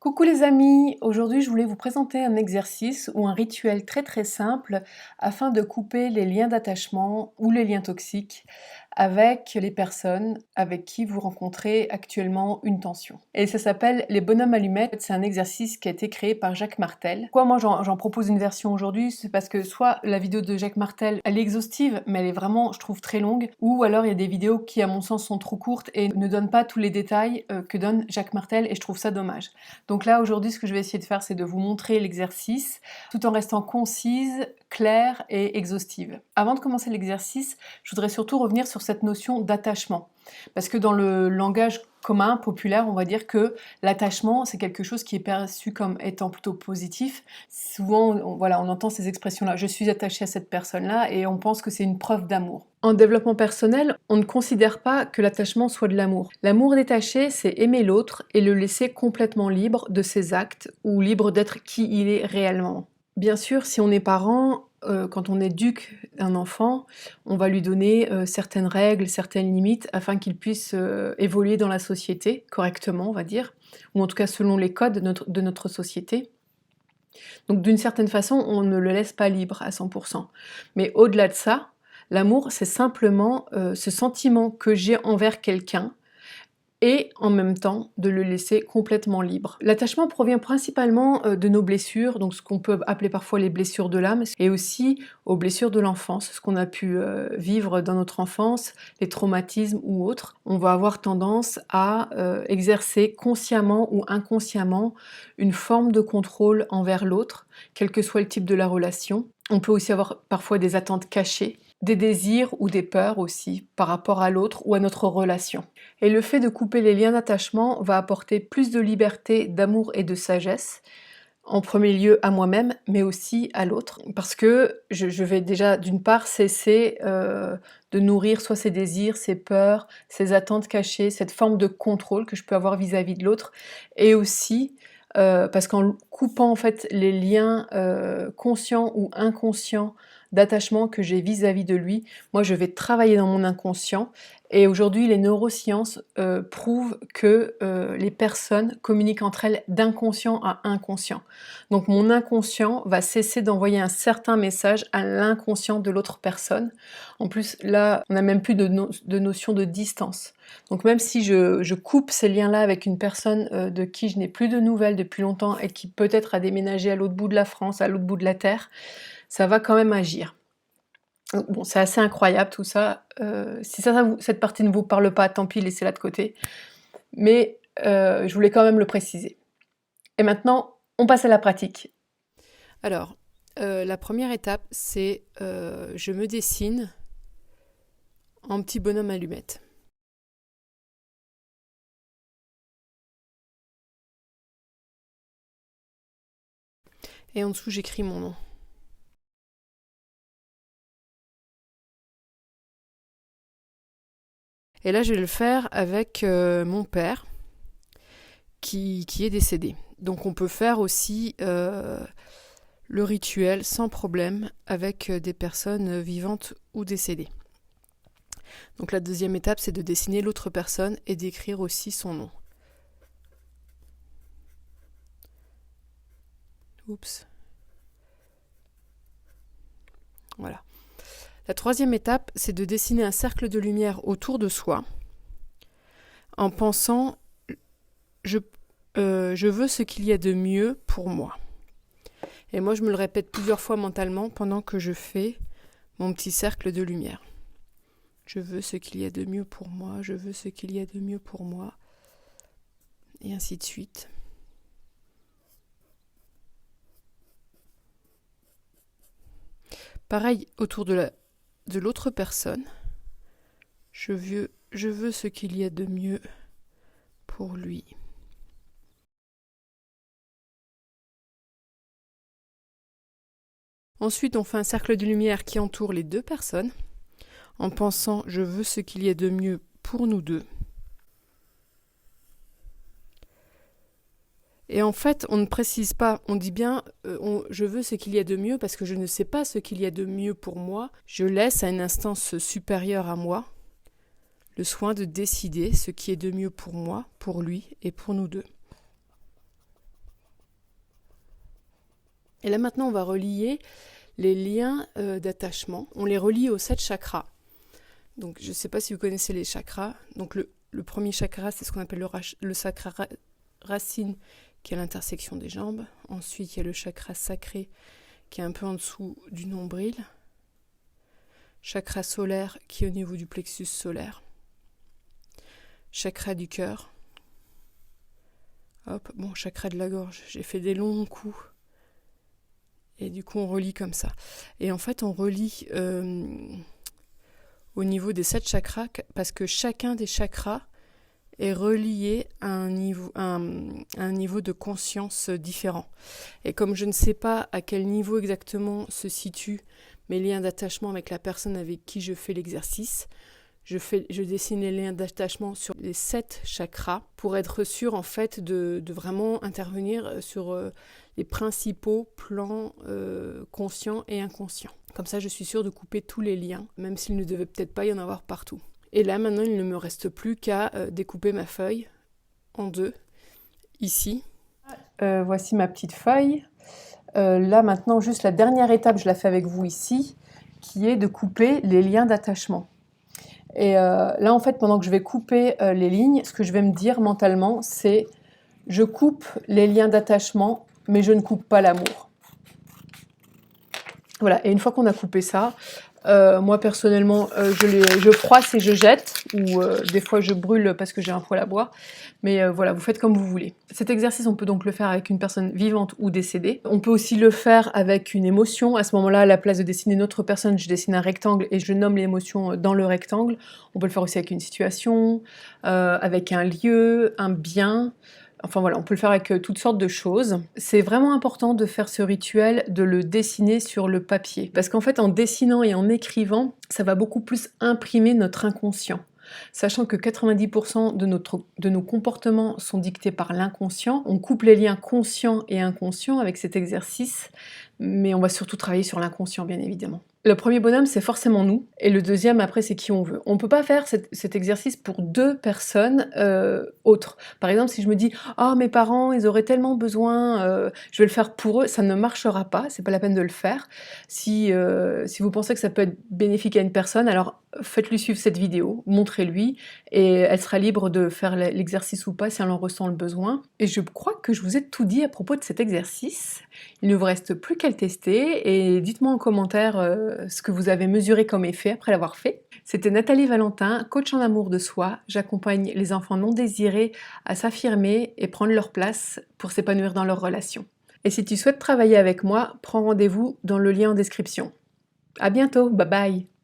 Coucou les amis, aujourd'hui je voulais vous présenter un exercice ou un rituel très simple afin de couper les liens d'attachement ou les liens toxiques avec les personnes avec qui vous rencontrez actuellement une tension. Et ça s'appelle les bonhommes allumettes, c'est un exercice qui a été créé par Jacques Martel. Pourquoi moi j'en propose une version aujourd'hui? C'est parce que soit la vidéo de Jacques Martel elle est exhaustive mais elle est vraiment je trouve très longue, ou alors il y a des vidéos qui à mon sens sont trop courtes et ne donnent pas tous les détails que donne Jacques Martel et je trouve ça dommage. Donc là, aujourd'hui, ce que je vais essayer de faire, c'est de vous montrer l'exercice, tout en restant concise, claire et exhaustive. Avant de commencer l'exercice, je voudrais surtout revenir sur cette notion d'attachement. Parce que dans le langage commun, populaire, on va dire que l'attachement, c'est quelque chose qui est perçu comme étant plutôt positif. Souvent, on entend ces expressions-là, je suis attaché à cette personne-là, et on pense que c'est une preuve d'amour. En développement personnel, on ne considère pas que l'attachement soit de l'amour. L'amour détaché, c'est aimer l'autre et le laisser complètement libre de ses actes, ou libre d'être qui il est réellement. Bien sûr, si on est parent, quand on éduque un enfant, on va lui donner certaines règles, certaines limites, afin qu'il puisse évoluer dans la société correctement, on va dire, ou en tout cas selon les codes de notre société. Donc d'une certaine façon, on ne le laisse pas libre à 100%. Mais au-delà de ça, l'amour, c'est simplement ce sentiment que j'ai envers quelqu'un, et en même temps de le laisser complètement libre. L'attachement provient principalement de nos blessures, donc ce qu'on peut appeler parfois les blessures de l'âme, et aussi aux blessures de l'enfance, ce qu'on a pu vivre dans notre enfance, les traumatismes ou autres. On va avoir tendance à exercer consciemment ou inconsciemment une forme de contrôle envers l'autre, quel que soit le type de la relation. On peut aussi avoir parfois des attentes cachées, des désirs ou des peurs aussi par rapport à l'autre ou à notre relation. Et le fait de couper les liens d'attachement va apporter plus de liberté, d'amour et de sagesse, en premier lieu à moi-même, mais aussi à l'autre, parce que je vais déjà d'une part cesser de nourrir soit ses désirs, ses peurs, ses attentes cachées, cette forme de contrôle que je peux avoir vis-à-vis de l'autre, et aussi parce qu'en coupant en fait les liens conscients ou inconscients d'attachement que j'ai vis-à-vis de lui, moi je vais travailler dans mon inconscient, et aujourd'hui les neurosciences prouvent que les personnes communiquent entre elles d'inconscient à inconscient. Donc mon inconscient va cesser d'envoyer un certain message à l'inconscient de l'autre personne. En plus là, on n'a même plus de notion de distance. Donc même si je coupe ces liens-là avec une personne de qui je n'ai plus de nouvelles depuis longtemps et qui peut-être a déménagé à l'autre bout de la France, à l'autre bout de la Terre, ça va quand même agir. Bon, c'est assez incroyable tout ça. Si cette partie ne vous parle pas, tant pis, laissez-la de côté. Mais je voulais quand même le préciser. Et maintenant, on passe à la pratique. Alors, la première étape, c'est je me dessine en petit bonhomme allumette. Et en dessous, j'écris mon nom. Et là, je vais le faire avec mon père qui est décédé. Donc on peut faire aussi le rituel sans problème avec des personnes vivantes ou décédées. Donc la deuxième étape, c'est de dessiner l'autre personne et d'écrire aussi son nom. Oups. Voilà. La troisième étape, c'est de dessiner un cercle de lumière autour de soi en pensant je veux ce qu'il y a de mieux pour moi. Et moi, je me le répète plusieurs fois mentalement pendant que je fais mon petit cercle de lumière. Je veux ce qu'il y a de mieux pour moi, je veux ce qu'il y a de mieux pour moi, et ainsi de suite. Pareil autour de l'autre personne. Je veux ce qu'il y a de mieux pour lui. Ensuite, on fait un cercle de lumière qui entoure les deux personnes, en pensant je veux ce qu'il y a de mieux pour nous deux. Et en fait, on ne précise pas, on dit bien je veux ce qu'il y a de mieux parce que je ne sais pas ce qu'il y a de mieux pour moi. Je laisse à une instance supérieure à moi le soin de décider ce qui est de mieux pour moi, pour lui et pour nous deux. Et là maintenant, on va relier les liens d'attachement. On les relie aux 7 chakras. Donc je ne sais pas si vous connaissez les chakras. Donc le premier chakra, c'est ce qu'on appelle le chakra racine, qui est à l'intersection des jambes. Ensuite, il y a le chakra sacré, qui est un peu en dessous du nombril. Chakra solaire, qui est au niveau du plexus solaire. Chakra du cœur. Hop, bon, chakra de la gorge. J'ai fait des longs coups. Et du coup, on relie comme ça. Et en fait, on relie au niveau des 7 chakras, parce que chacun des chakras est relié à un niveau de conscience différent. Et comme je ne sais pas à quel niveau exactement se situent mes liens d'attachement avec la personne avec qui je fais l'exercice, je dessine les liens d'attachement sur les 7 chakras pour être sûr en fait de vraiment intervenir sur les principaux plans conscients et inconscients. Comme ça, je suis sûre de couper tous les liens, même s'il ne devait peut-être pas y en avoir partout. Et là, maintenant, il ne me reste plus qu'à découper ma feuille en 2, ici. Voici ma petite feuille. Là, maintenant, juste la dernière étape, je la fais avec vous ici, qui est de couper les liens d'attachement. Et là, en fait, pendant que je vais couper les lignes, ce que je vais me dire mentalement, c'est « je coupe les liens d'attachement, mais je ne coupe pas l'amour ». Voilà, et une fois qu'on a coupé ça, moi personnellement, je froisse et je jette, ou des fois je brûle parce que j'ai un poêle à bois, mais voilà, vous faites comme vous voulez. Cet exercice, on peut donc le faire avec une personne vivante ou décédée. On peut aussi le faire avec une émotion. À ce moment-là, à la place de dessiner une autre personne, je dessine un rectangle et je nomme l'émotion dans le rectangle. On peut le faire aussi avec une situation, avec un lieu, un bien. Enfin voilà, on peut le faire avec toutes sortes de choses. C'est vraiment important de faire ce rituel, de le dessiner sur le papier. Parce qu'en fait, en dessinant et en écrivant, ça va beaucoup plus imprimer notre inconscient. Sachant que 90% de nos comportements sont dictés par l'inconscient. On coupe les liens conscients et inconscients avec cet exercice, mais on va surtout travailler sur l'inconscient, bien évidemment. Le premier bonhomme, c'est forcément nous, et le deuxième, après, c'est qui on veut. On ne peut pas faire cet exercice pour 2 personnes autres. Par exemple, si je me dis « Oh, mes parents, ils auraient tellement besoin, je vais le faire pour eux », ça ne marchera pas, c'est pas la peine de le faire. Si vous pensez que ça peut être bénéfique à une personne, alors faites-lui suivre cette vidéo, montrez-lui, et elle sera libre de faire l'exercice ou pas si elle en ressent le besoin. Et je crois que je vous ai tout dit à propos de cet exercice. Il ne vous reste plus qu'à le tester, et dites-moi en commentaire ce que vous avez mesuré comme effet après l'avoir fait. C'était Nathalie Valentin, coach en amour de soi. J'accompagne les enfants non désirés à s'affirmer et prendre leur place pour s'épanouir dans leurs relations. Et si tu souhaites travailler avec moi, prends rendez-vous dans le lien en description. À bientôt, bye bye!